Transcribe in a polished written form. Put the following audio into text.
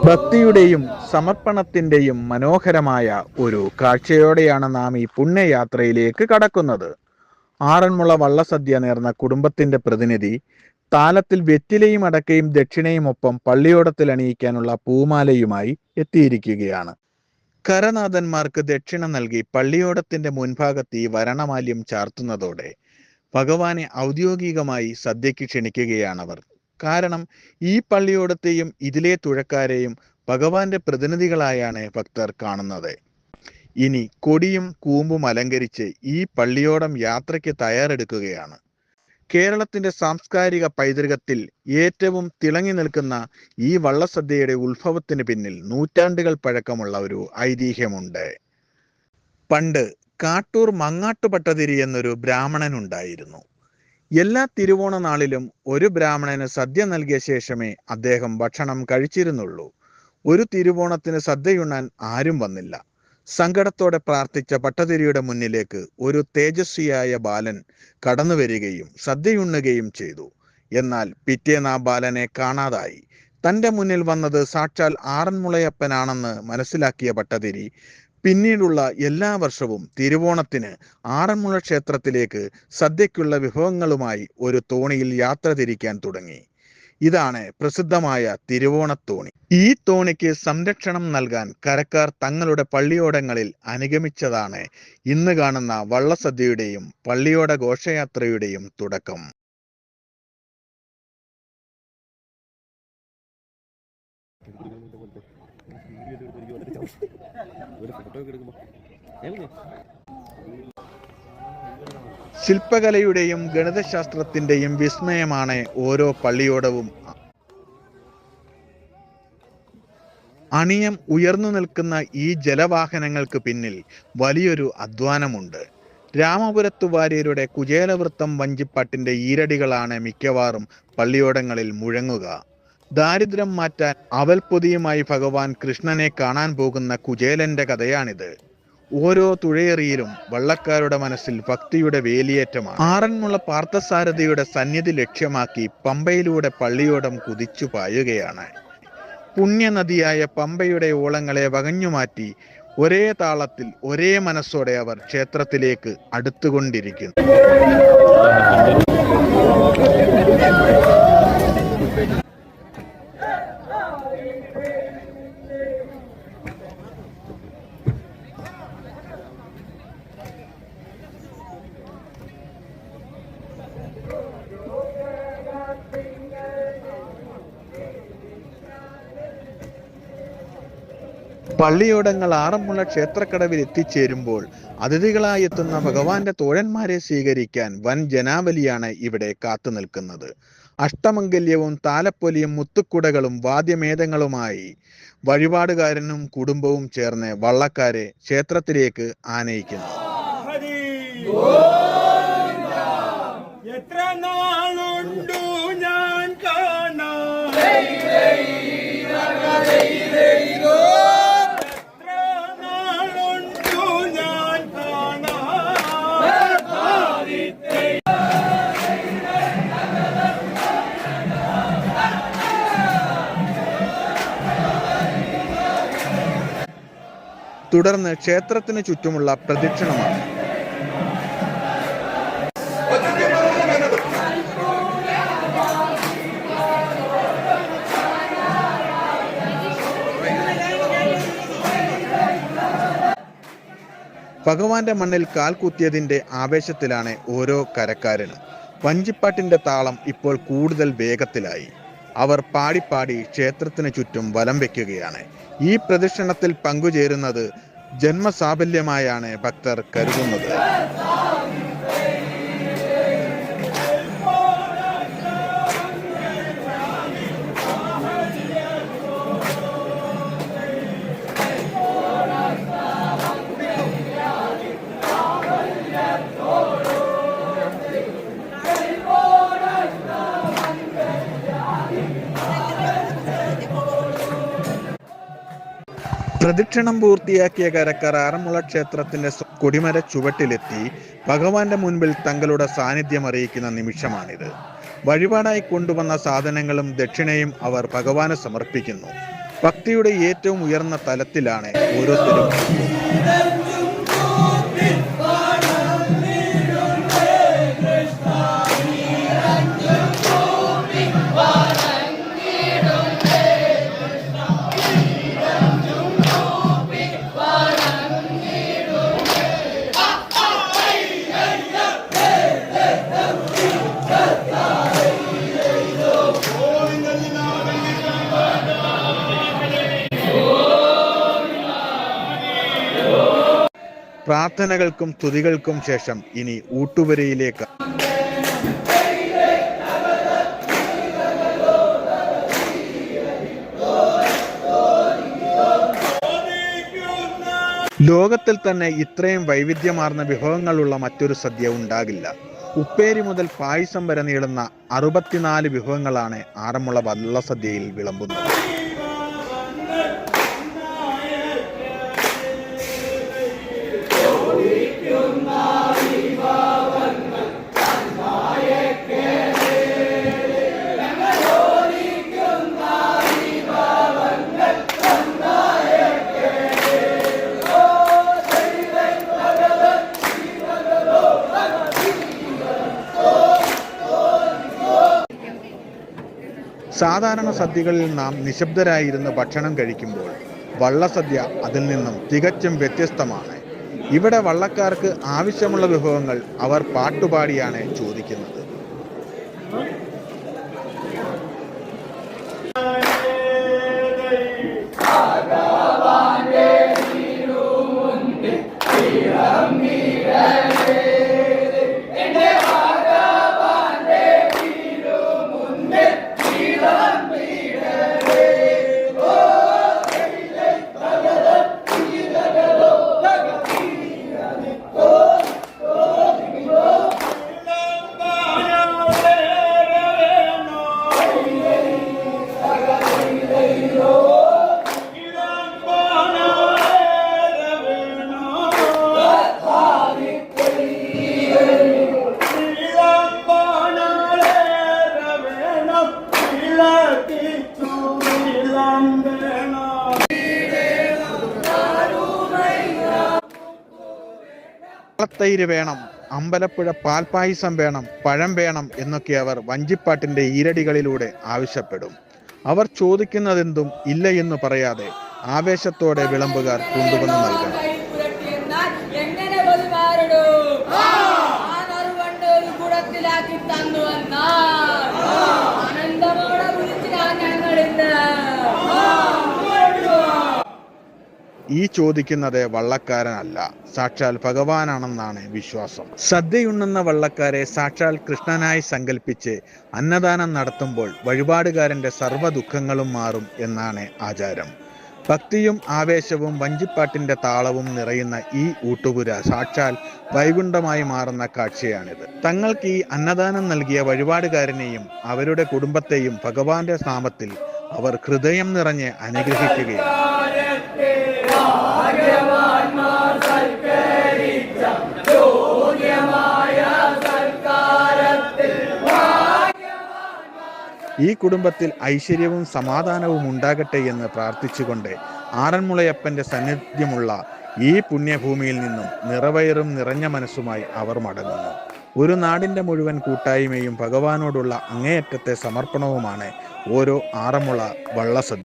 ഭക്തിയുടെയും സമർപ്പണത്തിന്റെയും മനോഹരമായ ഒരു കാഴ്ചയോടെയാണ് നാം ഈ പുണ്യയാത്രയിലേക്ക് കടക്കുന്നത്. ആറന്മുള വള്ളസദ്യ നേർന്ന കുടുംബത്തിന്റെ പ്രതിനിധി താലത്തിൽ വെറ്റിലയും അടക്കയും ദക്ഷിണയും ഒപ്പം പള്ളിയോടത്തിൽ അണിയിക്കാനുള്ള പൂമാലയുമായി എത്തിയിരിക്കുകയാണ്. കരനാഥന്മാർക്ക് ദക്ഷിണ നൽകി പള്ളിയോടത്തിന്റെ മുൻഭാഗത്ത് ഈ വരണമാല്യം ചാർത്തുന്നതോടെ ഭഗവാനെ ഔദ്യോഗികമായി സദ്യയ്ക്ക് ക്ഷണിക്കുകയാണവർ. കാരണം ഈ പള്ളിയോടത്തെയും ഇതിലെ തുഴക്കാരെയും ഭഗവാന്റെ പ്രതിനിധികളായാണ് ഭക്തർ കാണുന്നത്. ഇനി കൊടിയും കൂമ്പും അലങ്കരിച്ച് ഈ പള്ളിയോടം യാത്രയ്ക്ക് തയ്യാറെടുക്കുകയാണ്. കേരളത്തിന്റെ സാംസ്കാരിക പൈതൃകത്തിൽ ഏറ്റവും തിളങ്ങി നിൽക്കുന്ന ഈ വള്ളസദ്യയുടെ ഉത്ഭവത്തിന് പിന്നിൽ നൂറ്റാണ്ടുകൾ പഴക്കമുള്ള ഒരു ഐതിഹ്യമുണ്ട്. പണ്ട് കാട്ടൂർ മങ്ങാട്ടുപട്ടതിരി എന്നൊരു ബ്രാഹ്മണൻ ഉണ്ടായിരുന്നു. എല്ലാ തിരുവോണ നാളിലും ഒരു ബ്രാഹ്മണന് സദ്യ നൽകിയ ശേഷമേ അദ്ദേഹം ഭക്ഷണം കഴിച്ചിരുന്നുള്ളൂ. ഒരു തിരുവോണത്തിന് സദ്യയുണ്ണാൻ ആരും വന്നില്ല. സങ്കടത്തോടെ പ്രാർത്ഥിച്ച പട്ടതിരിയുടെ മുന്നിലേക്ക് ഒരു തേജസ്വിയായ ബാലൻ കടന്നു വരികയും സദ്യയുണ്ണുകയും ചെയ്തു. എന്നാൽ പിറ്റേന്ന് ആ ബാലനെ കാണാതായി. തൻ്റെ മുന്നിൽ വന്നത് സാക്ഷാൽ ആറന്മുളയപ്പനാണെന്ന് മനസ്സിലാക്കിയ പട്ടതിരി പിന്നീടുള്ള എല്ലാ വർഷവും തിരുവോണത്തിന് ആറന്മുള ക്ഷേത്രത്തിലേക്ക് സദ്യയ്ക്കുള്ള വിഭവങ്ങളുമായി ഒരു തോണിയിൽ യാത്ര തിരിക്കാൻ തുടങ്ങി. ഇതാണ് പ്രസിദ്ധമായ തിരുവോണത്തോണി. ഈ തോണിക്ക് സംരക്ഷണം നൽകാൻ കരക്കാർ തങ്ങളുടെ പള്ളിയോടങ്ങളിൽ അനുഗമിച്ചതാണ് ഇന്ന് കാണുന്ന വള്ളസദ്യയുടെയും പള്ളിയോട ഘോഷയാത്രയുടെയും തുടക്കം. ശില്പകലയുടെയും ഗണിതശാസ്ത്രത്തിന്റെയും വിസ്മയമാണ് ഓരോ പള്ളിയോടവും. അണിയം ഉയർന്നു നിൽക്കുന്ന ഈ ജലവാഹനങ്ങൾക്ക് പിന്നിൽ വലിയൊരു അധ്വാനമുണ്ട്. രാമപുരത്തു വാര്യരുടെ കുചേലവൃത്തം വഞ്ചിപ്പാട്ടിന്റെ ഈരടികളാണ് മിക്കവാറും പള്ളിയോടങ്ങളിൽ മുഴങ്ങുക. ദാരിദ്ര്യം മാറ്റാൻ അവൽപ്പൊതിയുമായി ഭഗവാൻ കൃഷ്ണനെ കാണാൻ പോകുന്ന കുചേലന്റെ കഥയാണിത്. ഓരോ തുഴയെറിയിലും വള്ളക്കാരുടെ മനസ്സിൽ ഭക്തിയുടെ വേലിയേറ്റമാണ്. ആറന്മുള പാർത്ഥസാരഥിയുടെ സന്നിധി ലക്ഷ്യമാക്കി പമ്പയിലൂടെ പള്ളിയോടം കുതിച്ചു പായുകയാണ്. പുണ്യനദിയായ പമ്പയുടെ ഓളങ്ങളെ വകഞ്ഞുമാറ്റി ഒരേ താളത്തിൽ ഒരേ മനസ്സോടെ അവർ ക്ഷേത്രത്തിലേക്ക് അടുത്തുകൊണ്ടിരിക്കുന്നു. പള്ളിയോടങ്ങൾ ആറന്മുള ക്ഷേത്രക്കടവിൽ എത്തിച്ചേരുമ്പോൾ അതിഥികളായി എത്തുന്ന ഭഗവാന്റെ തോഴന്മാരെ സ്വീകരിക്കാൻ വൻ ജനാവലിയാണ് ഇവിടെ കാത്തു നിൽക്കുന്നത്. അഷ്ടമംഗല്യവും താലപ്പൊലിയും മുത്തുക്കുടകളും വാദ്യമേളങ്ങളുമായി വഴിപാടുകാരനും കുടുംബവും ചേർന്ന് വള്ളക്കാരെ ക്ഷേത്രത്തിലേക്ക് ആനയിക്കുന്നു. തുടർന്ന് ക്ഷേത്രത്തിന് ചുറ്റുമുള്ള പ്രദക്ഷിണമാണ്. ഭഗവാന്റെ മണ്ണിൽ കാൽ കുത്തിയതിന്റെ ആവേശത്തിലാണ് ഓരോ കരക്കാരനും. വഞ്ചിപ്പാട്ടിന്റെ താളം ഇപ്പോൾ കൂടുതൽ വേഗത്തിലായി. അവർ പാടിപ്പാടി ക്ഷേത്രത്തിന് ചുറ്റും വലം വയ്ക്കുകയാണ്. ഈ പ്രദക്ഷിണത്തിൽ പങ്കുചേരുന്നത് ജന്മസാഫല്യമായാണ് ഭക്തർ കരുതുന്നത്. പ്രദക്ഷിണം പൂർത്തിയാക്കിയ കരക്കാർ ആറന്മുള ക്ഷേത്രത്തിന്റെ കൊടിമര ചുവട്ടിലെത്തി ഭഗവാന്റെ മുൻപിൽ തങ്ങളുടെ സാന്നിധ്യം അറിയിക്കുന്ന നിമിഷമാണിത്. വഴിപാടായി കൊണ്ടുവന്ന സാധനങ്ങളും ദക്ഷിണയും അവർ ഭഗവാന് സമർപ്പിക്കുന്നു. ഭക്തിയുടെ ഏറ്റവും ഉയർന്ന തലത്തിലാണ് ഓരോരുത്തരും. പ്രാർത്ഥനകൾക്കും തുതികൾക്കും ശേഷം ഇനി ഊട്ടുപുരയിലേക്ക്. ലോകത്തിൽ തന്നെ ഇത്രയും വൈവിധ്യമാർന്ന വിഭവങ്ങളുള്ള മറ്റൊരു സദ്യ ഉണ്ടാകില്ല. ഉപ്പേരി മുതൽ പായസം വരെ നീളുന്ന 64 വിഭവങ്ങളാണ് ആറന്മുള വള്ളസദ്യയിൽ വിളമ്പുന്നത്. സാധാരണ സദ്യകളിൽ നാം നിശബ്ദരായിരുന്ന് ഭക്ഷണം കഴിക്കുമ്പോൾ വള്ളസദ്യ അതിൽ നിന്നും തികച്ചും വ്യത്യസ്തമാണ്. ഇവിടെ വള്ളക്കാർക്ക് ആവശ്യമുള്ള വിഭവങ്ങൾ അവർ പാട്ടുപാടിയാണ് ചോദിക്കുന്നത്. തൈര് വേണം, അമ്പലപ്പുഴ പാൽപ്പായസം വേണം, പഴം വേണം എന്നൊക്കെ അവർ വഞ്ചിപ്പാട്ടിന്റെ ഈരടികളിലൂടെ ആവശ്യപ്പെടും. അവർ ചോദിക്കുന്നതെന്തും ഇല്ല എന്ന് പറയാതെ ആവേശത്തോടെ വിളമ്പുകാർ കൊണ്ടുവന്ന് നൽകണം. ഈ ചോദിക്കുന്നത് വള്ളക്കാരനല്ല, സാക്ഷാൽ ഭഗവാനാണെന്നാണ് വിശ്വാസം. സദ്യയുണ്ണുന്ന വള്ളക്കാരെ സാക്ഷാൽ കൃഷ്ണനായി സങ്കല്പിച്ച് അന്നദാനം നടത്തുമ്പോൾ വഴിപാടുകാരന്റെ സർവ്വ ദുഃഖങ്ങളും മാറും എന്നാണ് ആചാരം. ഭക്തിയും ആവേശവും വഞ്ചിപ്പാട്ടിന്റെ താളവും നിറയുന്ന ഈ ഊട്ടുപുര സാക്ഷാൽ വൈകുണ്ഠമായി മാറുന്ന കാഴ്ചയാണിത്. തങ്ങൾക്ക് ഈ അന്നദാനം നൽകിയ വഴിപാടുകാരനെയും അവരുടെ കുടുംബത്തെയും ഭഗവാന്റെ നാമത്തിൽ അവർ ഹൃദയം നിറഞ്ഞ് അനുഗ്രഹിക്കുകയാണ്. ഈ കുടുംബത്തിൽ ഐശ്വര്യവും സമാധാനവും ഉണ്ടാകട്ടെ എന്ന് പ്രാർത്ഥിച്ചുകൊണ്ട് ആറന്മുളയപ്പന്റെ സാന്നിധ്യമുള്ള ഈ പുണ്യഭൂമിയിൽ നിന്നും നിറവയറും നിറഞ്ഞ മനസ്സുമായി അവർ മടങ്ങുന്നു. ഒരു നാടിന്റെ മുഴുവൻ കൂട്ടായ്മയും ഭഗവാനോടുള്ള അങ്ങേയറ്റത്തെ സമർപ്പണവുമാണ് ഓരോ ആറന്മുള വള്ളസദ്യ.